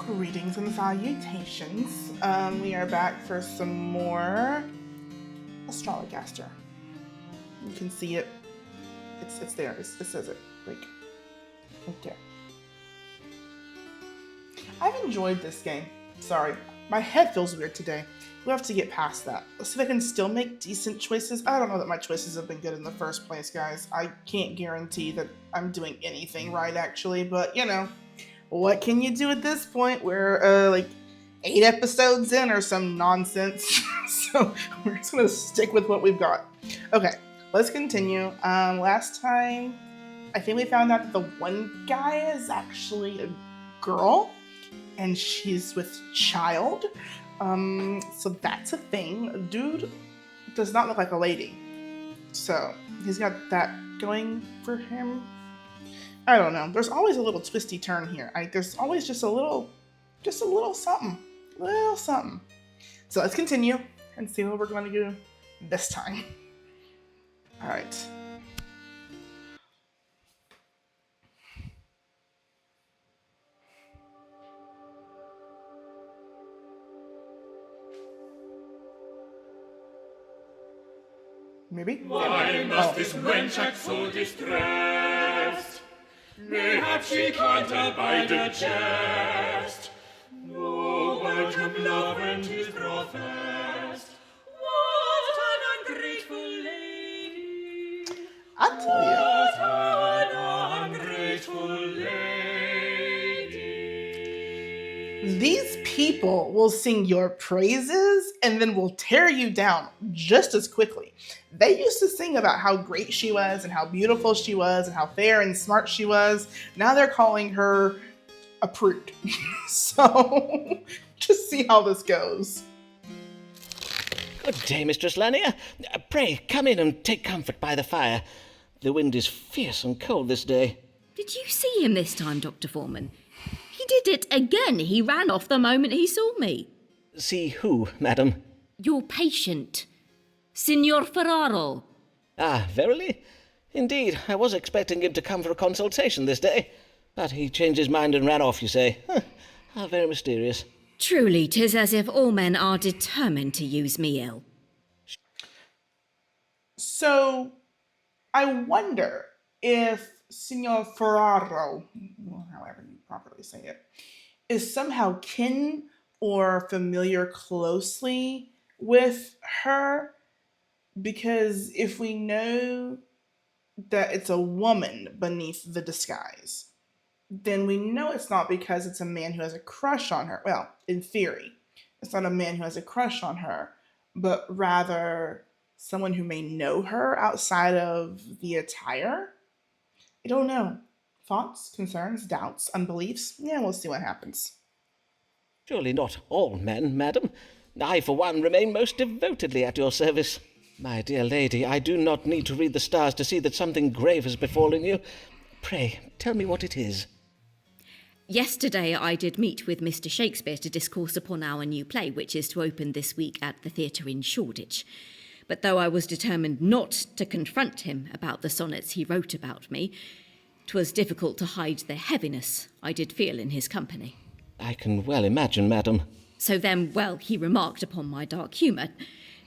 Greetings and salutations. We are back for some more Astrologaster. You can see it. It's there. It says it right there. I've enjoyed this game. Sorry, my head feels weird today. We'll have to get past that. Let's see if I can still make decent choices. I don't know that my choices have been good in the first place, guys. I can't guarantee that I'm doing anything right, actually, but you know. What can you do at this point? We're like 8 episodes in or some nonsense. So we're just gonna stick with what we've got. Okay, let's continue. Last time, I think we found out that the one guy is actually a girl and she's with child. So that's a thing. Dude does not look like a lady. So he's got that going for him. I don't know. There's always a little twisty turn here. There's always just a little something. Little something. So let's continue and see what we're going to do this time. All right. Maybe? Why must this wench act so distressed? Mayhap she can't abide a jest. No welcome love when 'tis professed. What an ungrateful lady! I tell you. What an ungrateful lady! These people will sing your praises and then will tear you down just as quickly. They used to sing about how great she was and how beautiful she was and how fair and smart she was. Now they're calling her a prude. So just see how this goes. Good day, Mistress Lanier. Pray, come in and take comfort by the fire. The wind is fierce and cold this day. Did you see him this time, Dr. Foreman? He did it again. He ran off the moment he saw me. See who, madam? Your patient, Signor Ferraro. Ah, verily? Indeed, I was expecting him to come for a consultation this day. But he changed his mind and ran off, you say. How very mysterious. Truly, 'tis as if all men are determined to use me ill. So I wonder if Signor Ferraro, however you properly say it, is somehow kin or familiar closely with her. Because if we know that it's a woman beneath the disguise, then we know it's not because it's a man who has a crush on her. Well, in theory, it's not a man who has a crush on her, but rather someone who may know her outside of the attire. I don't know. Thoughts, concerns, doubts, unbeliefs? Yeah, we'll see what happens. Surely not all men, madam. I, for one, remain most devotedly at your service. My dear lady, I do not need to read the stars to see that something grave has befallen you. Pray, tell me what it is. Yesterday I did meet with Mr. Shakespeare to discourse upon our new play, which is to open this week at the theatre in Shoreditch. But though I was determined not to confront him about the sonnets he wrote about me, 'twas difficult to hide the heaviness I did feel in his company. I can well imagine, madam. So then, well, he remarked upon my dark humour.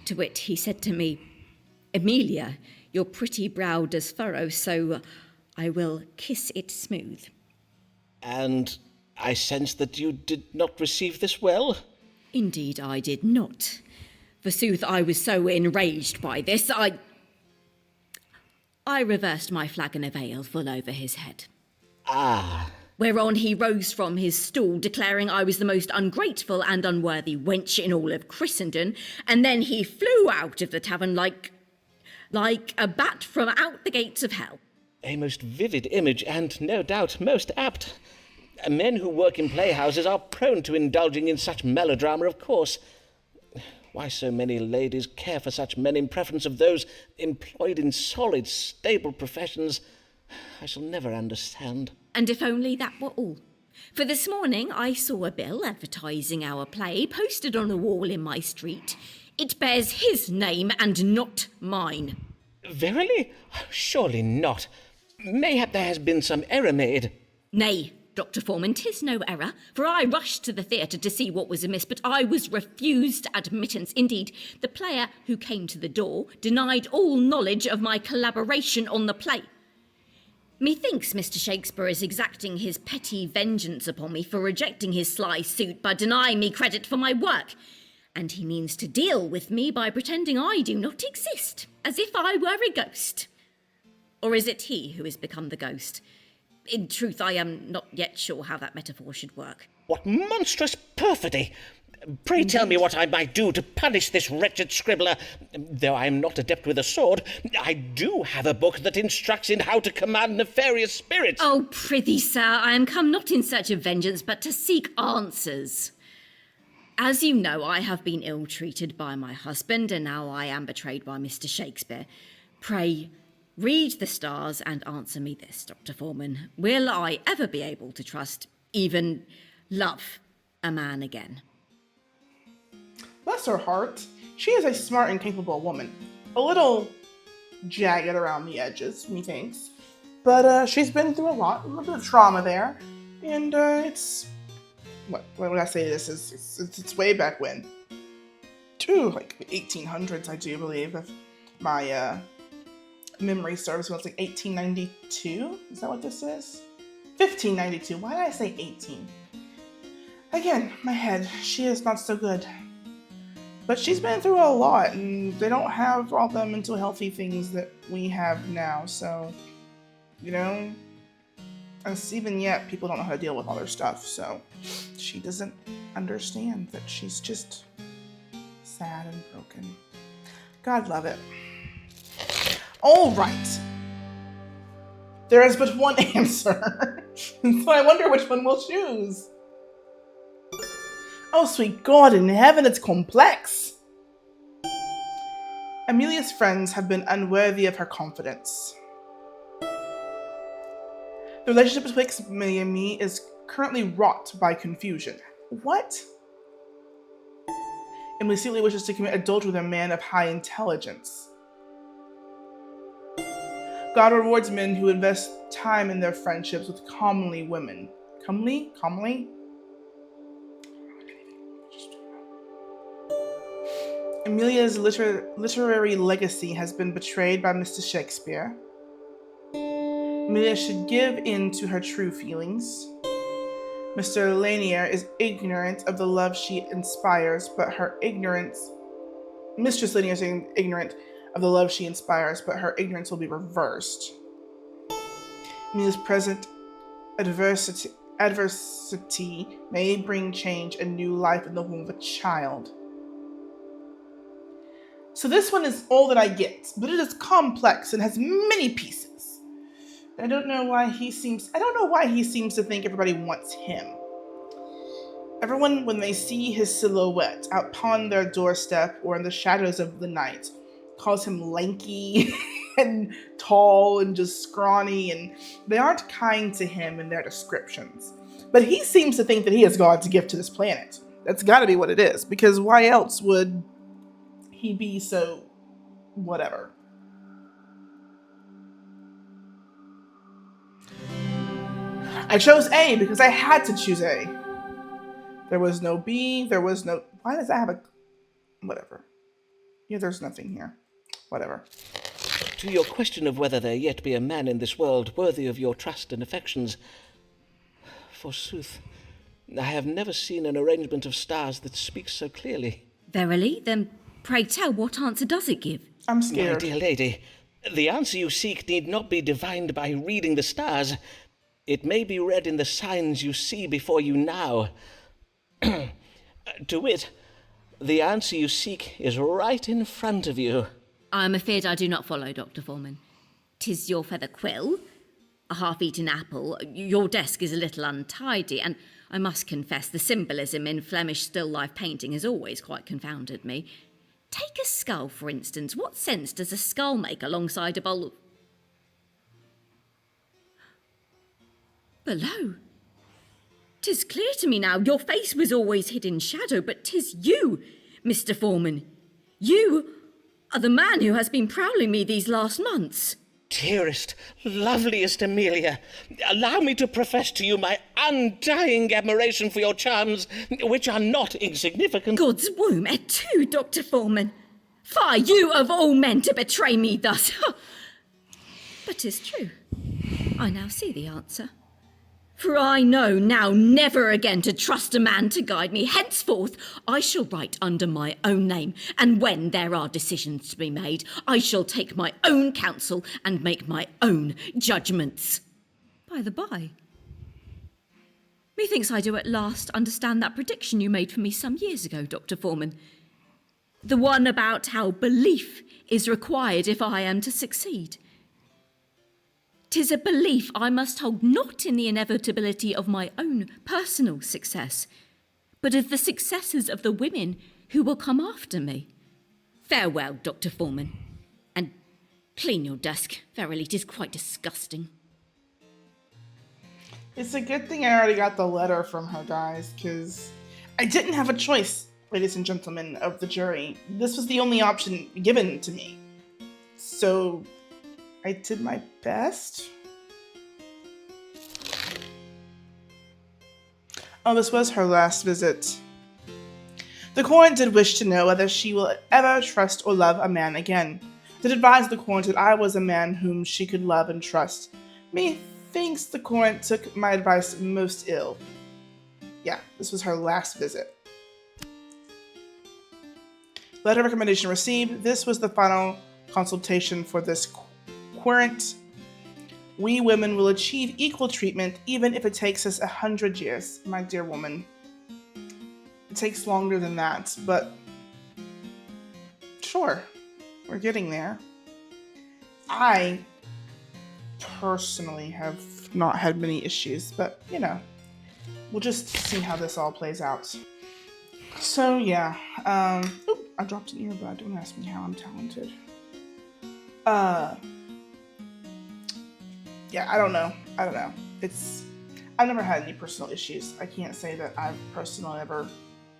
To wit, he said to me, "Amelia, your pretty brow does furrow, so I will kiss it smooth." And I sense that you did not receive this well? Indeed, I did not. Forsooth, I was so enraged by this, I reversed my flagon of ale full over his head. Ah. Whereon he rose from his stool, declaring I was the most ungrateful and unworthy wench in all of Christendom, and then he flew out of the tavern like a bat from out the gates of hell. A most vivid image, and no doubt most apt. Men who work in playhouses are prone to indulging in such melodrama, of course. Why so many ladies care for such men in preference of those employed in solid, stable professions, I shall never understand. And if only that were all. For this morning I saw a bill advertising our play posted on a wall in my street. It bears his name and not mine. Verily? Surely not. Mayhap there has been some error made. Nay, Dr. Foreman, 'tis no error, for I rushed to the theatre to see what was amiss, but I was refused admittance. Indeed, the player who came to the door denied all knowledge of my collaboration on the play. Methinks Mr. Shakespeare is exacting his petty vengeance upon me for rejecting his sly suit by denying me credit for my work, and he means to deal with me by pretending I do not exist, as if I were a ghost. Or is it he who has become the ghost? In truth, I am not yet sure how that metaphor should work. What monstrous perfidy! Pray tell me what I might do to punish this wretched scribbler. Though I am not adept with a sword, I do have a book that instructs in how to command nefarious spirits. Oh, prithee, sir, I am come not in search of vengeance, but to seek answers. As you know, I have been ill-treated by my husband, and now I am betrayed by Mr. Shakespeare. Pray, read the stars and answer me this, Dr. Foreman. Will I ever be able to trust, even love, a man again? Bless her heart. She is a smart and capable woman. A little jagged around the edges, methinks. But she's been through a little bit of trauma there. And it's... What would I say this is? It's way back when. Like 1800s, I do believe. If my memory serves me, it's like 1892? Is that what this is? 1592. Why did I say 18? Again, my head. She is not so good. But she's been through a lot, and they don't have all the mental healthy things that we have now, so, you know, as even yet, people don't know how to deal with all their stuff, so she doesn't understand that she's just sad and broken. God love it. All right. There is but one answer, so I wonder which one we'll choose. Oh, sweet God in heaven, it's complex. Amelia's friends have been unworthy of her confidence. The relationship betwixt Amelia and me is currently wrought by confusion. What? Emily secretly wishes to commit adultery with a man of high intelligence. God rewards men who invest time in their friendships with comely women. Comely? Comely? Amelia's literary legacy has been betrayed by Mr. Shakespeare. Amelia should give in to her true feelings. Mr. Lanier is ignorant of the love she inspires, but her ignorance... Mistress Lanier is ignorant of the love she inspires, but her ignorance will be reversed. Amelia's present adversity may bring change and new life in the womb of a child. So this one is all that I get, but it is complex and has many pieces. I don't know why he seems to think everybody wants him. Everyone, when they see his silhouette out upon their doorstep or in the shadows of the night, calls him lanky and tall and just scrawny, and they aren't kind to him in their descriptions. But he seems to think that he is God's gift to this planet. That's gotta be what it is, because why else would he be so whatever? I chose A because I had to choose A. There was no B, there was no... Why does that have a... Whatever. Yeah, there's nothing here. Whatever. To your question of whether there yet be a man in this world worthy of your trust and affections, forsooth, I have never seen an arrangement of stars that speaks so clearly. Verily? Then pray tell, what answer does it give? I'm scared. My dear lady, the answer you seek need not be divined by reading the stars. It may be read in the signs you see before you now. To wit, the answer you seek is right in front of you. I am afeard I do not follow, Dr. Foreman. 'Tis your feather quill, a half-eaten apple, your desk is a little untidy, and I must confess the symbolism in Flemish still-life painting has always quite confounded me. Take a skull, for instance. What sense does a skull make alongside a bowl of... Below. 'Tis clear to me now, your face was always hid in shadow, but 'tis you, Mr. Foreman. You are the man who has been prowling me these last months. Dearest, loveliest Amelia, allow me to profess to you my undying admiration for your charms, which are not insignificant. God's womb at two, Dr. Foreman. Fie, you of all men to betray me thus. But 'tis true. I now see the answer. For I know now never again to trust a man to guide me. Henceforth I shall write under my own name, and when there are decisions to be made, I shall take my own counsel and make my own judgments. By the by, methinks I do at last understand that prediction you made for me some years ago, Dr. Foreman. The one about how belief is required if I am to succeed. 'Tis a belief I must hold not in the inevitability of my own personal success, but of the successes of the women who will come after me. Farewell, Dr. Foreman, and clean your desk. Verily, 'tis quite disgusting. It's a good thing I already got the letter from her, guys, because I didn't have a choice, ladies and gentlemen of the jury. This was the only option given to me. So I did my best. Oh, this was her last visit. The Coronet did wish to know whether she will ever trust or love a man again. Did advise the Coronet that I was a man whom she could love and trust. Methinks the Coronet took my advice most ill. Yeah, this was her last visit. Letter of recommendation received. This was the final consultation for this Coronet. We women will achieve equal treatment even if it takes us 100 years, my dear woman. It takes longer than that, but sure, we're getting there. I personally have not had many issues, but you know, we'll just see how this all plays out. So yeah, I dropped an earbud. Don't ask me how I'm talented. Yeah, I don't know. I've never had any personal issues. I can't say that I've personally ever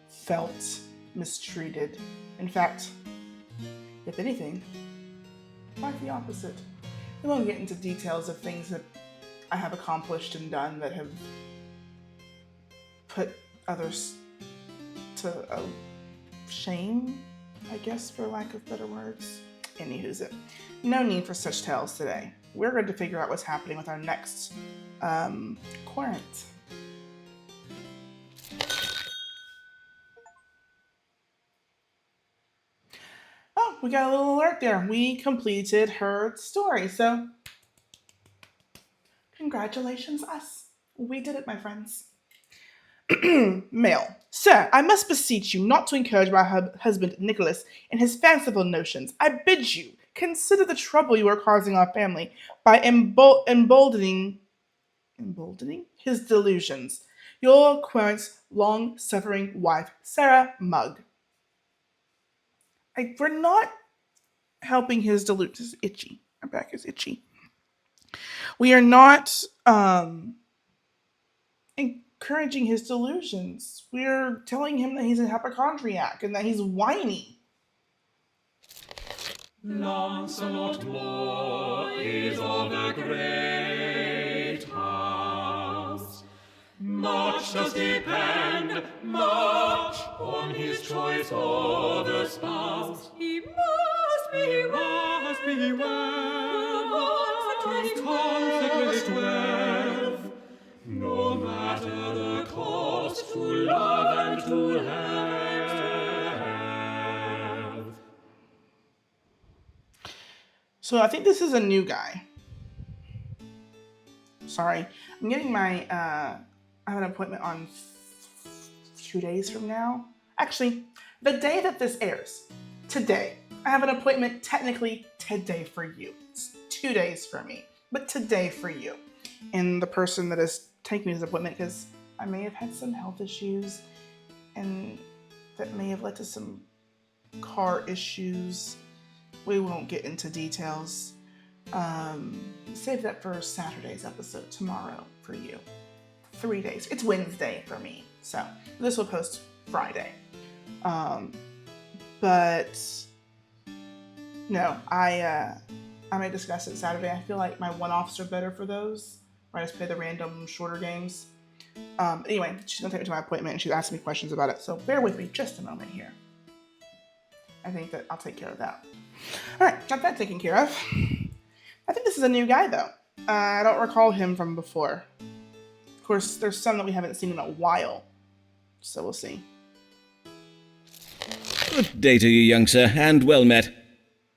felt mistreated. In fact, if anything, quite the opposite. We won't get into details of things that I have accomplished and done that have put others to a shame, I guess, for lack of better words. Anywho's it. No need for such tales today. We're going to figure out what's happening with our next Coronet. Oh, we got a little alert there. We completed her story, so congratulations us. We did it, my friends. Mail. Sir, I must beseech you not to encourage my husband Nicholas in his fanciful notions. I bid you consider the trouble you are causing our family by emboldening his delusions. Your Coroet's long-suffering wife, Sarah Mugg. We're not helping his delusions. It's itchy. My back is itchy. We are not encouraging his delusions. We're telling him that he's a hypochondriac and that he's whiny. Lancelot Moore is of a great house. Much does depend, much, on his choice of a spouse. He must be well, whose consequence wealth, no matter the cost to love and to health. So I think this is a new guy. Sorry. I'm getting my, I have an appointment on 2 days from now. Actually, the day that this airs, today. I have an appointment technically today for you. It's 2 days for me, but today for you. And the person that is taking me to this appointment, because I may have had some health issues and that may have led to some car issues. We won't get into details. Save that for Saturday's episode tomorrow for you. 3 days. It's Wednesday for me, so this will post Friday. But no, I may discuss it Saturday. I feel like my one-offs are better for those, where I just play the random shorter games. Anyway, she's going to take me to my appointment, and she's asking me questions about it, so bear with me just a moment here. I think that I'll take care of that. All right, got that taken care of. I think this is a new guy, though. I don't recall him from before. Of course, there's some that we haven't seen in a while, so we'll see. Good day to you, young sir, and well met.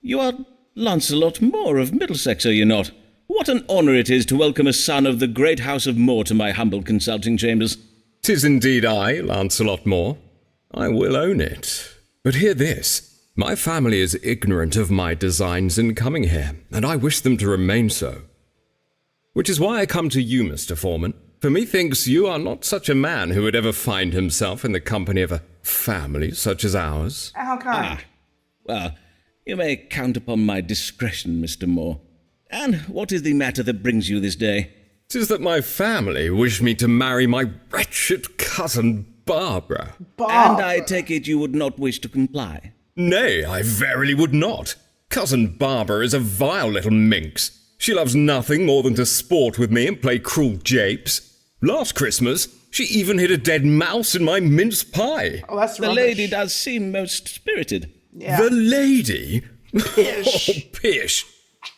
You are Lancelot Moore of Middlesex, are you not? What an honour it is to welcome a son of the great house of Moore to my humble consulting chambers. 'Tis indeed I, Lancelot Moore. I will own it. But hear this. My family is ignorant of my designs in coming here, and I wish them to remain so. Which is why I come to you, Mr. Foreman, for methinks you are not such a man who would ever find himself in the company of a family such as ours. How kind. Well, you may count upon my discretion, Mr. Moore. And what is the matter that brings you this day? 'Tis that my family wish me to marry my wretched cousin Barbara. And I take it you would not wish to comply? Nay, I verily would not. Cousin Barbara is a vile little minx. She loves nothing more than to sport with me and play cruel japes. Last Christmas, she even hid a dead mouse in my mince pie. Oh, that's The rubbish. lady does seem most spirited. Yeah. The lady? Pish. Oh, pish.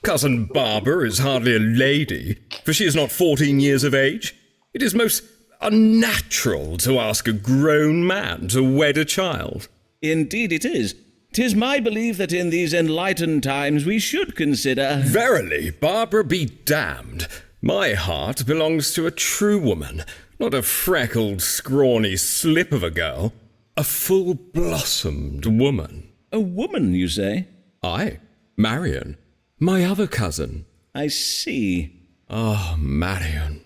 Cousin Barbara is hardly a lady, for she is not 14 years of age. It is most unnatural to ask a grown man to wed a child. Indeed it is. 'Tis my belief that in these enlightened times we should consider... Verily, Barbara be damned. My heart belongs to a true woman, not a freckled, scrawny slip of a girl. A full-blossomed woman. A woman, you say? Aye, Marion, my other cousin. I see. Ah, Marion.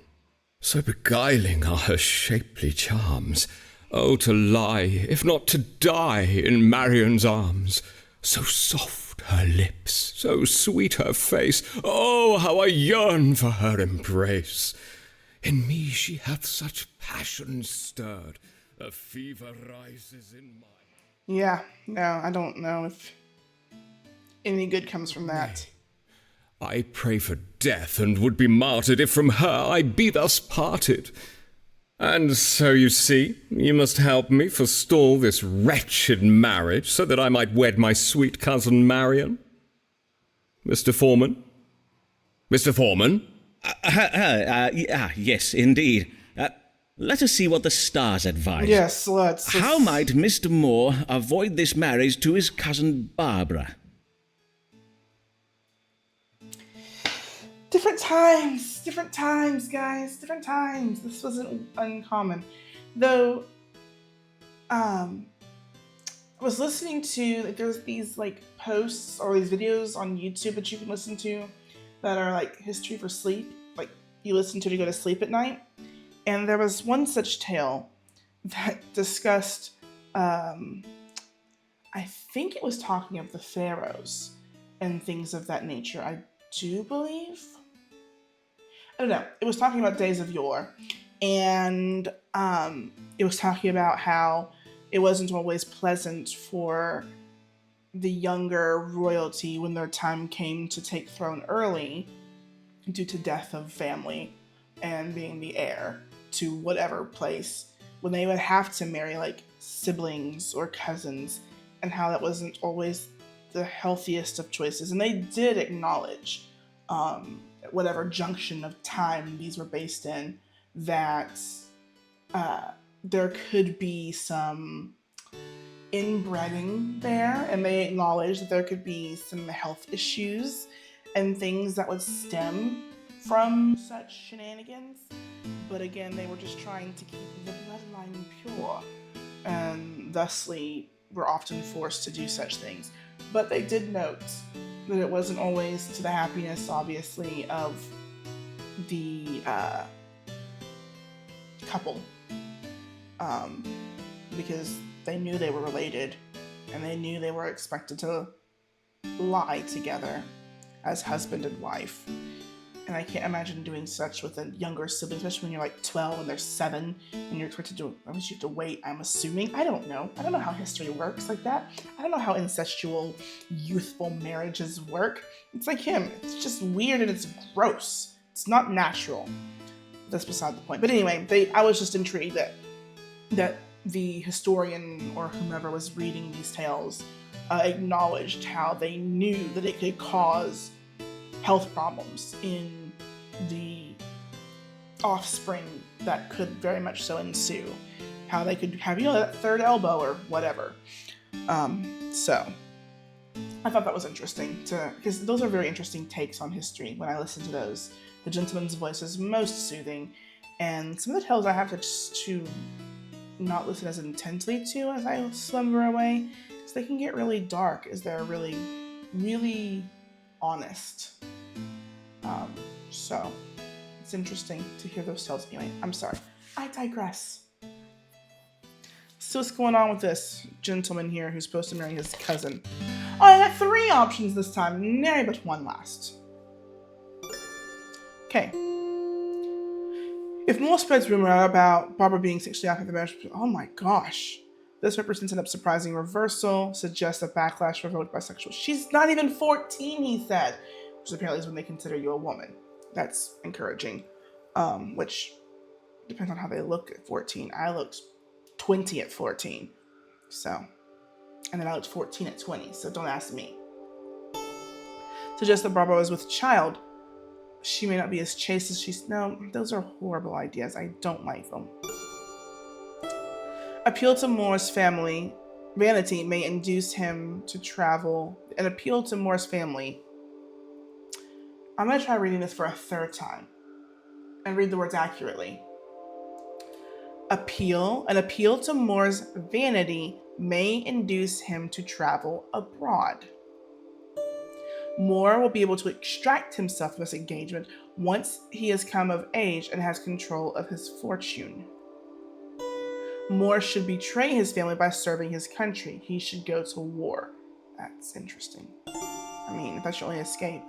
So beguiling are her shapely charms. Oh, to lie, if not to die, in Marion's arms. So soft her lips, so sweet her face. Oh, how I yearn for her embrace. In me she hath such passion stirred, a fever rises in my... Yeah, no, I don't know if any good comes from that. I pray for death, and would be martyred if from her I be thus parted. And so you see, you must help me forestall this wretched marriage, so that I might wed my sweet cousin Marion. Mr. Foreman? Mr. Foreman? Yes, indeed. Let us see what the stars advise. Yes, let's... How might Mr. Moore avoid this marriage to his cousin Barbara? Different times, guys, different times. This wasn't uncommon. Though, I was listening to, like, there's these, like, posts or these videos on YouTube that you can listen to that are, like, history for sleep. Like, you listen to go to sleep at night. And there was one such tale that discussed, I think it was talking of the pharaohs and things of that nature. I do believe. I don't know. It was talking about days of yore, and it was talking about how it wasn't always pleasant for the younger royalty when their time came to take throne early due to death of family and being the heir to whatever place, when they would have to marry like siblings or cousins, and how that wasn't always the healthiest of choices. And they did acknowledge, whatever junction of time these were based in, that there could be some inbreeding there, and they acknowledged that there could be some health issues and things that would stem from such shenanigans. But again, they were just trying to keep the bloodline pure, and thusly were often forced to do such things. But they did note that it wasn't always to the happiness, obviously, of the couple, because they knew they were related, and they knew they were expected to lie together as husband and wife. And I can't imagine doing such with a younger sibling, especially when you're like 12 and they're 7 and you're expected to, I wish you have to wait, I'm assuming. I don't know. I don't know how history works like that. I don't know how incestual, youthful marriages work. It's like him. It's just weird and it's gross. It's not natural. That's beside the point. But anyway, I was just intrigued that the historian or whomever was reading these tales acknowledged how they knew that it could cause health problems in the offspring that could very much so ensue. How they could have, that third elbow or whatever. So I thought that was interesting because those are very interesting takes on history when I listen to those. The gentleman's voice is most soothing, and some of the tales I have to not listen as intently to as I slumber away, because they can get really dark as they're really, really honest. So it's interesting to hear those tales. Anyway, I'm sorry. I digress. So what's going on with this gentleman here who's supposed to marry his cousin? Oh, I got 3 options this time. Nary but one last. Okay. If more spreads rumor about Barbara being sexually active in the marriage, oh my gosh. This represents an surprising reversal, suggests a backlash for vote bisexual. She's not even 14, he said. Which apparently is when they consider you a woman. That's encouraging. Which depends on how they look at 14. I looked 20 at 14. So, and then I looked 14 at 20. So don't ask me. Suggests that Barbara was with child. She may not be as chaste as she's... No, those are horrible ideas. I don't like them. Appeal to Moore's family. Vanity may induce him to travel. An appeal to Moore's family. I'm going to try reading this for a 3rd time and read the words accurately. An appeal to Moore's vanity may induce him to travel abroad. Moore will be able to extract himself from this engagement once he has come of age and has control of his fortune. Moore should betray his family by serving his country. He should go to war. That's interesting. I mean, if that's your only escape.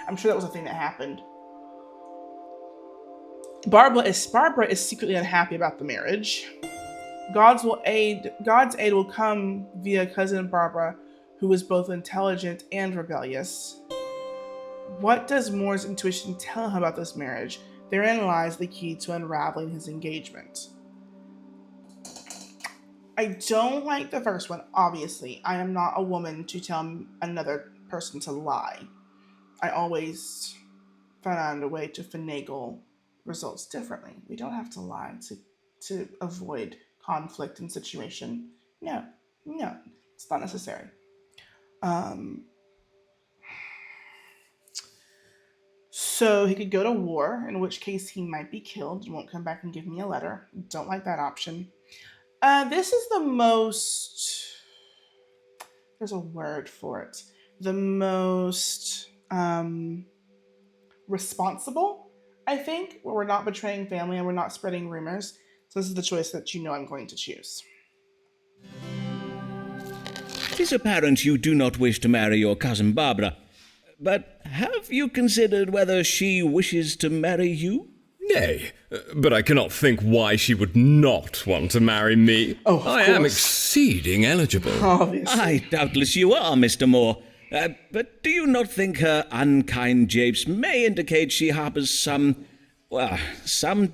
I'm sure that was a thing that happened. Barbara is secretly unhappy about the marriage. God's aid will come via cousin Barbara, who is both intelligent and rebellious. What does Moore's intuition tell him about this marriage? Therein lies the key to unraveling his engagement. I don't like the first one, obviously. I am not a woman to tell another person to lie. I always found a way to finagle results differently. We don't have to lie to avoid conflict and situation. No, it's not necessary. So he could go to war, in which case he might be killed and won't come back and give me a letter. Don't like that option. This is the most... There's a word for it. The most... responsible, I think, where we're not betraying family and we're not spreading rumors. So this is the choice that I'm going to choose. It is apparent you do not wish to marry your cousin Barbara, but have you considered whether she wishes to marry you? Nay, but I cannot think why she would not want to marry me. Oh, of I am course. Exceeding eligible. Obviously. Aye, doubtless you are, Mr. Moore. But do you not think her unkind japes may indicate she harbours some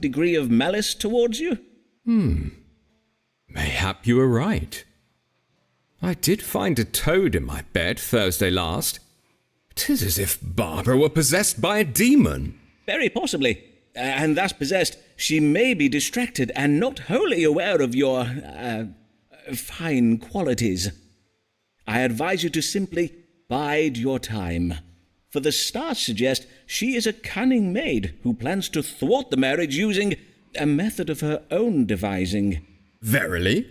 degree of malice towards you? Mayhap you are right. I did find a toad in my bed Thursday last. 'Tis as if Barbara were possessed by a demon. Very possibly. And thus possessed, she may be distracted and not wholly aware of your, fine qualities. I advise you to simply bide your time, for the stars suggest she is a cunning maid who plans to thwart the marriage using a method of her own devising. Verily?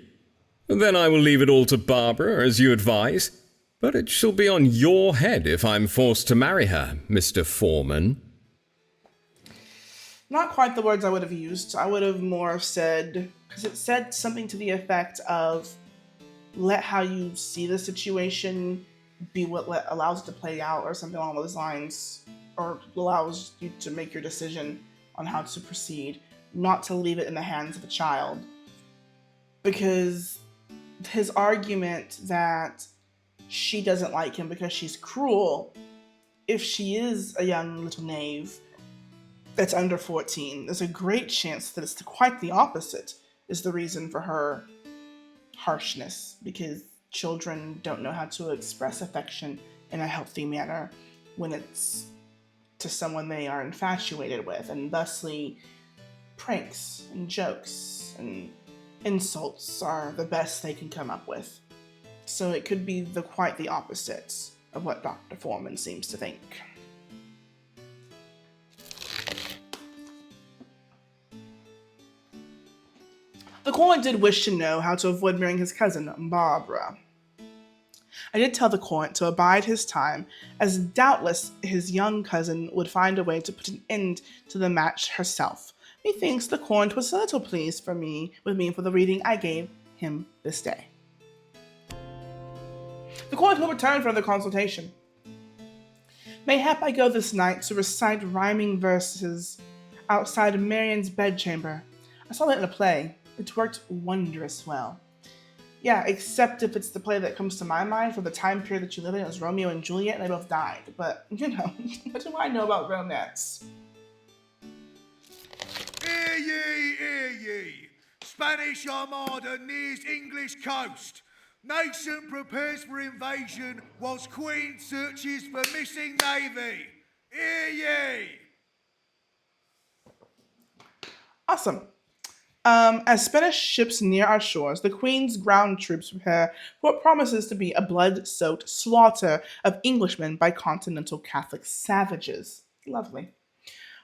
Then I will leave it all to Barbara, as you advise. But it shall be on your head if I'm forced to marry her, Mr. Foreman. Not quite the words I would have used. I would have more said, because it said something to the effect of, let how you see the situation be what allows it to play out, or something along those lines. or allows you to make your decision on how to proceed, not to leave it in the hands of a child. Because his argument that she doesn't like him because she's cruel, if she is a young little knave that's under 14, there's a great chance that it's quite the opposite is the reason for her harshness, because children don't know how to express affection in a healthy manner when it's to someone they are infatuated with, and thusly pranks and jokes and insults are the best they can come up with. So it could be quite the opposite of what Dr. Foreman seems to think. The Cornet did wish to know how to avoid marrying his cousin, Barbara. I did tell the Cornet to abide his time, as doubtless his young cousin would find a way to put an end to the match herself. Methinks the Cornet was a little pleased with me for the reading I gave him this day. The Cornet will return for the consultation. Mayhap I go this night to recite rhyming verses outside Marian's bedchamber. I saw that in a play. It worked wondrous well. Yeah, except if it's the play that comes to my mind for the time period that you live in. It was Romeo and Juliet, and they both died. But, what do I know about romance? Hear ye, hear ye. Spanish Armada nears English coast. Nation prepares for invasion whilst Queen searches for missing navy. Hear ye. Awesome. As Spanish ships near our shores, the Queen's ground troops prepare for what promises to be a blood-soaked slaughter of Englishmen by continental Catholic savages. Lovely.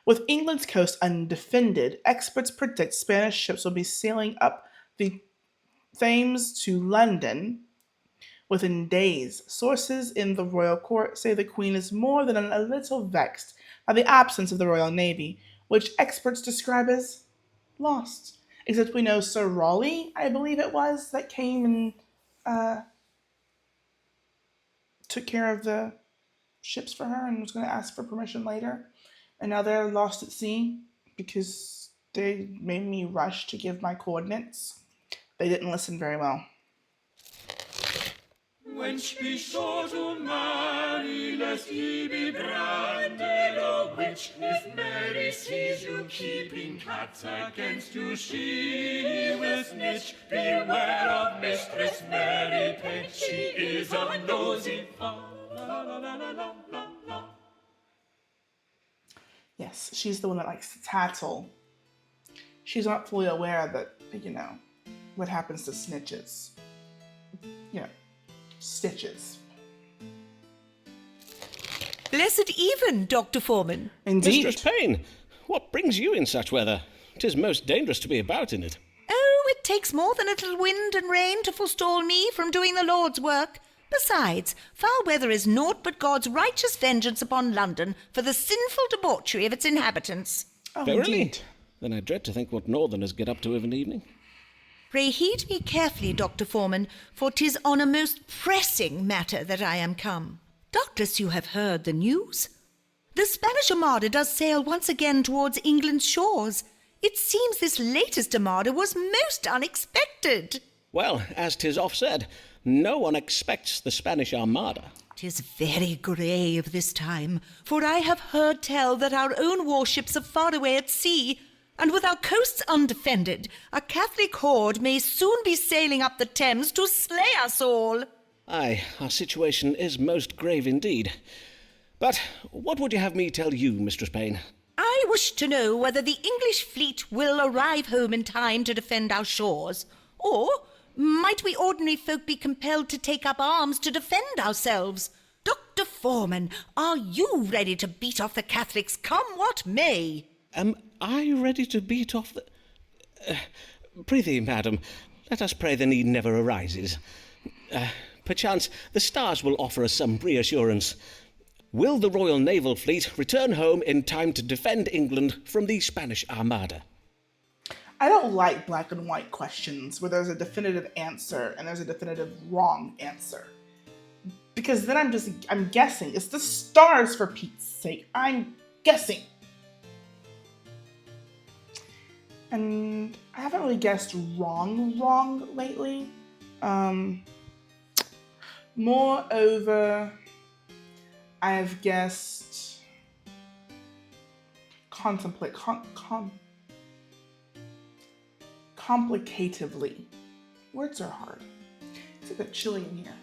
With England's coast undefended, experts predict Spanish ships will be sailing up the Thames to London within days. Sources in the royal court say the Queen is more than a little vexed by the absence of the Royal Navy, which experts describe as lost. Except we know Sir Raleigh, I believe it was, that came and took care of the ships for her and was going to ask for permission later. And now they're lost at sea because they made me rush to give my coordinates. They didn't listen very well. Wench, be sure to marry, lest ye be branded a witch. If Mary sees you keeping cat against you, she will snitch. Beware of Mistress Mary Peg, she is a nosy fa. La, la, la, la, la, la, la. Yes, she's the one that likes to tattle. She's not fully aware that, what happens to snitches. Stitches. Blessed even, Dr. Foreman. Indeed. Mistress Payne, what brings you in such weather? 'Tis most dangerous to be about in it. Oh, it takes more than a little wind and rain to forestall me from doing the Lord's work. Besides, foul weather is naught but God's righteous vengeance upon London for the sinful debauchery of its inhabitants. Oh, Verily? indeed. Then I dread to think what northerners get up to of an evening. Pray heed me carefully, Dr. Foreman, for 'tis on a most pressing matter that I am come. Doubtless you have heard the news. The Spanish Armada does sail once again towards England's shores. It seems this latest Armada was most unexpected. Well, as 'tis oft said, no one expects the Spanish Armada. 'Tis very grave this time, for I have heard tell that our own warships are far away at sea, and with our coasts undefended, a Catholic horde may soon be sailing up the Thames to slay us all. Aye, our situation is most grave indeed. But what would you have me tell you, Mistress Payne? I wish to know whether the English fleet will arrive home in time to defend our shores, or might we ordinary folk be compelled to take up arms to defend ourselves? Dr. Foreman, are you ready to beat off the Catholics, come what may? Am I ready to beat off the... prithee, madam, let us pray the need never arises. Perchance the stars will offer us some reassurance. Will the Royal Naval Fleet return home in time to defend England from the Spanish Armada? I don't like black and white questions where there's a definitive answer and there's a definitive wrong answer. Because then I'm guessing. It's the stars, for Pete's sake. I'm guessing. And I haven't really guessed wrong lately. Moreover, I've guessed complicatively. Words are hard. It's a bit chilly in here.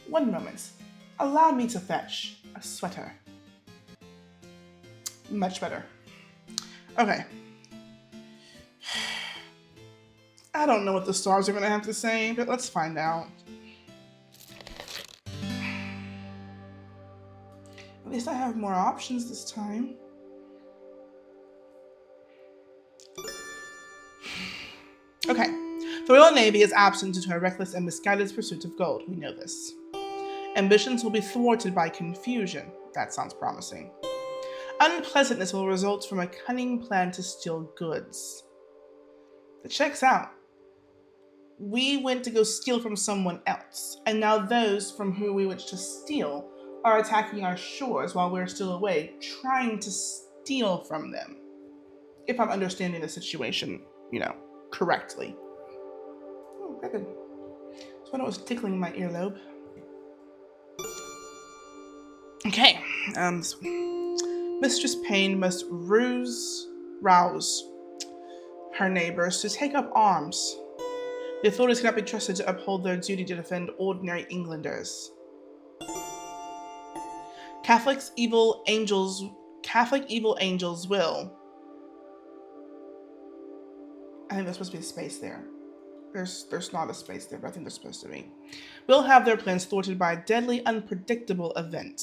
One moment. Allow me to fetch a sweater. Much better. Okay. I don't know what the stars are going to have to say, but let's find out. At least I have more options this time. Okay. The Royal Navy is absent due to a reckless and misguided pursuit of gold. We know this. Ambitions will be thwarted by confusion. That sounds promising. Unpleasantness will result from a cunning plan to steal goods. It checks out. We went to go steal from someone else, and now those from whom we wish to steal are attacking our shores while we're still away, trying to steal from them. If I'm understanding the situation, correctly. Oh, very good. So when it was tickling my earlobe. Okay. Mistress Payne must rouse her neighbors to take up arms. The authorities cannot be trusted to uphold their duty to defend ordinary Englanders. Catholic evil angels will. I think there's supposed to be a space there. There's not a space there, but I think there's supposed to be. Will have their plans thwarted by a deadly, unpredictable event.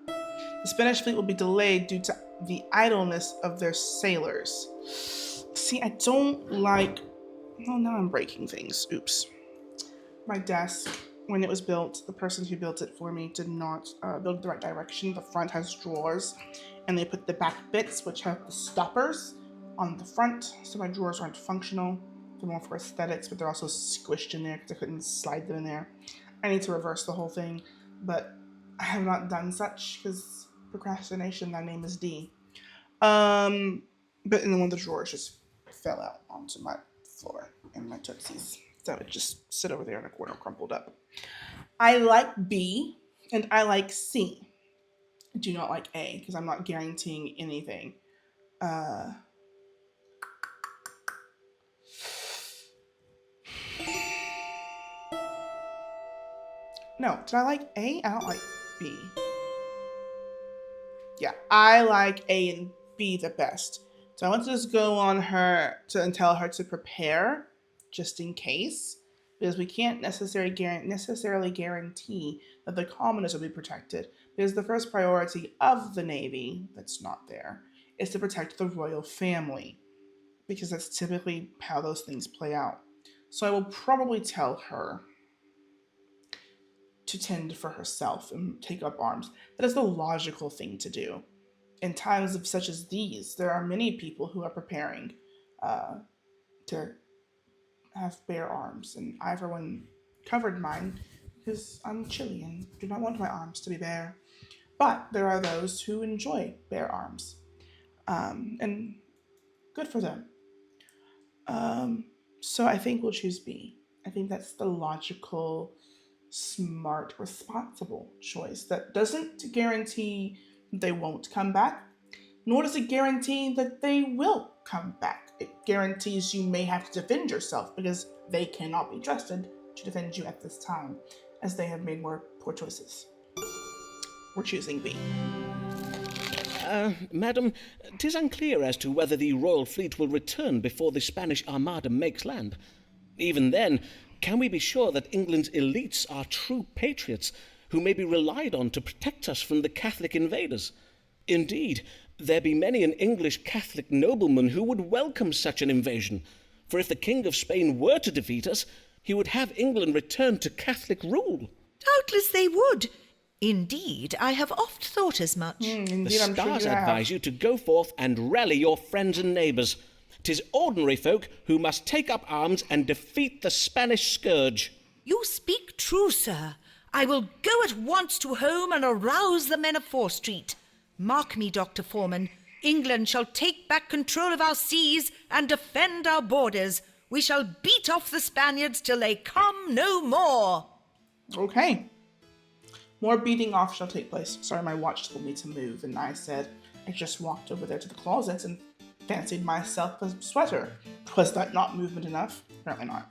The Spanish fleet will be delayed due to the idleness of their sailors. See, I don't like... Oh, now I'm breaking things. Oops. My desk, when it was built, the person who built it for me did not build it the right direction. The front has drawers, and they put the back bits, which have the stoppers, on the front, so my drawers aren't functional. They're more for aesthetics, but they're also squished in there because I couldn't slide them in there. I need to reverse the whole thing, but I have not done such because procrastination, that name is D. But then one of the drawers just fell out onto my floor and my tootsies. So it just sit over there in a corner crumpled up. I like B and I like C. I do not like A because I'm not guaranteeing anything. No, did I like A? I don't like B. Yeah, I like A and B the best. So I want to just go on her and tell her to prepare just in case, because we can't necessarily guarantee that the commoners will be protected, because the first priority of the Navy that's not there is to protect the royal family, because that's typically how those things play out. So I will probably tell her to tend for herself and take up arms. That is the logical thing to do. In times of such as these, there are many people who are preparing to have bare arms, and I, for one, covered mine because I'm chilly and do not want my arms to be bare. But there are those who enjoy bare arms, and good for them. So I think we'll choose B. I think that's the logical, smart, responsible choice that doesn't guarantee they won't come back, nor does it guarantee that they will come back. It guarantees you may have to defend yourself because they cannot be trusted to defend you at this time, as they have made more poor choices. We're choosing B. Madam, 'tis unclear as to whether the royal fleet will return before the Spanish Armada makes land. Even then, can we be sure that England's elites are true patriots who may be relied on to protect us from the Catholic invaders? Indeed, there be many an English Catholic nobleman who would welcome such an invasion, for if the King of Spain were to defeat us, he would have England return to Catholic rule. Doubtless they would. Indeed, I have oft thought as much. Indeed, The I'm sure stars you have. advise you to go forth and rally your friends and neighbours. 'Tis ordinary folk who must take up arms and defeat the Spanish scourge. You speak true, sir. I will go at once to home and arouse the men of Fore Street. Mark me, Dr. Foreman. England shall take back control of our seas and defend our borders. We shall beat off the Spaniards till they come no more. Okay. More beating off shall take place. Sorry, my watch told me to move, and I said I just walked over there to the closets and fancied myself a sweater. Was that not movement enough? Apparently not.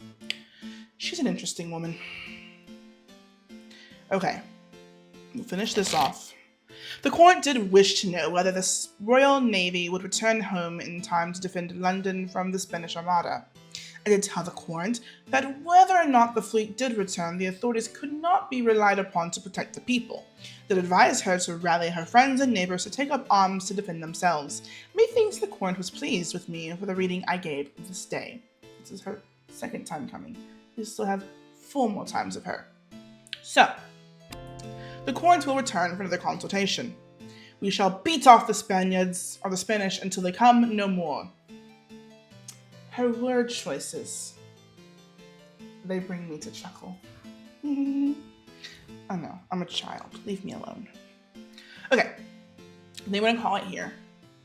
She's an interesting woman. Okay, we'll finish this off. The court did wish to know whether the Royal Navy would return home in time to defend London from the Spanish Armada. I did tell the court that whether or not the fleet did return, the authorities could not be relied upon to protect the people. Did advise her to rally her friends and neighbors to take up arms to defend themselves. Methinks the court was pleased with me for the reading I gave this day. This is her second time coming. We still have 4 more times of her. So, the court will return for another consultation. We shall beat off the Spaniards, or the Spanish, until they come no more. Her word choices, they bring me to chuckle. I know, I'm a child. Leave me alone. Okay, they want to call it here.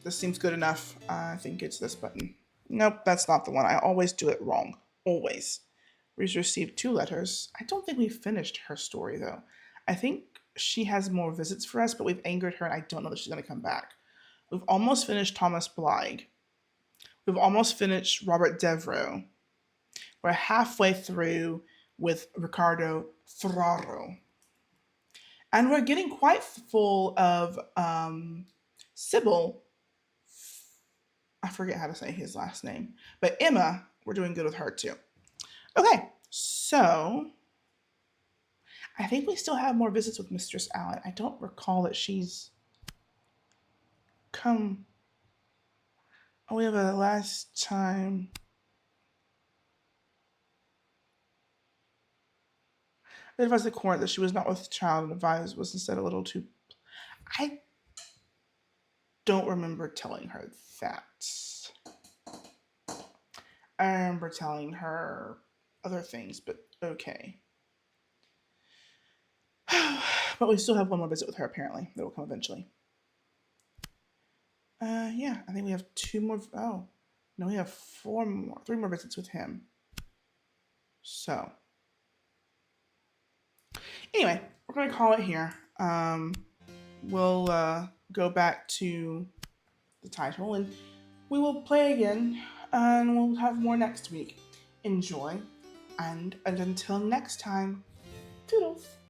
This seems good enough. I think it's this button. Nope, that's not the one. I always do it wrong. Always. We've received 2 letters. I don't think we finished her story, though. I think she has more visits for us, but we've angered her, and I don't know that she's going to come back. We've almost finished Thomas Blythe. We've almost finished Robert Devereux. We're halfway through with Ricardo Ferraro. And we're getting quite full of Sybil. I forget how to say his last name. But Emma, we're doing good with her too. Okay, so I think we still have more visits with Mistress Allen. I don't recall that she's come. Oh, we have a last time. I advised the court that she was not with the child and advised was instead a little too. I don't remember telling her that. I remember telling her other things, but okay. But we still have 1 more visit with her, apparently. That will come eventually. Yeah, I think we have 2 more. Oh, no, we have 3 more visits with him. So, anyway, we're going to call it here. We'll go back to the title and we will play again and we'll have more next week. Enjoy, and until next time, toodles.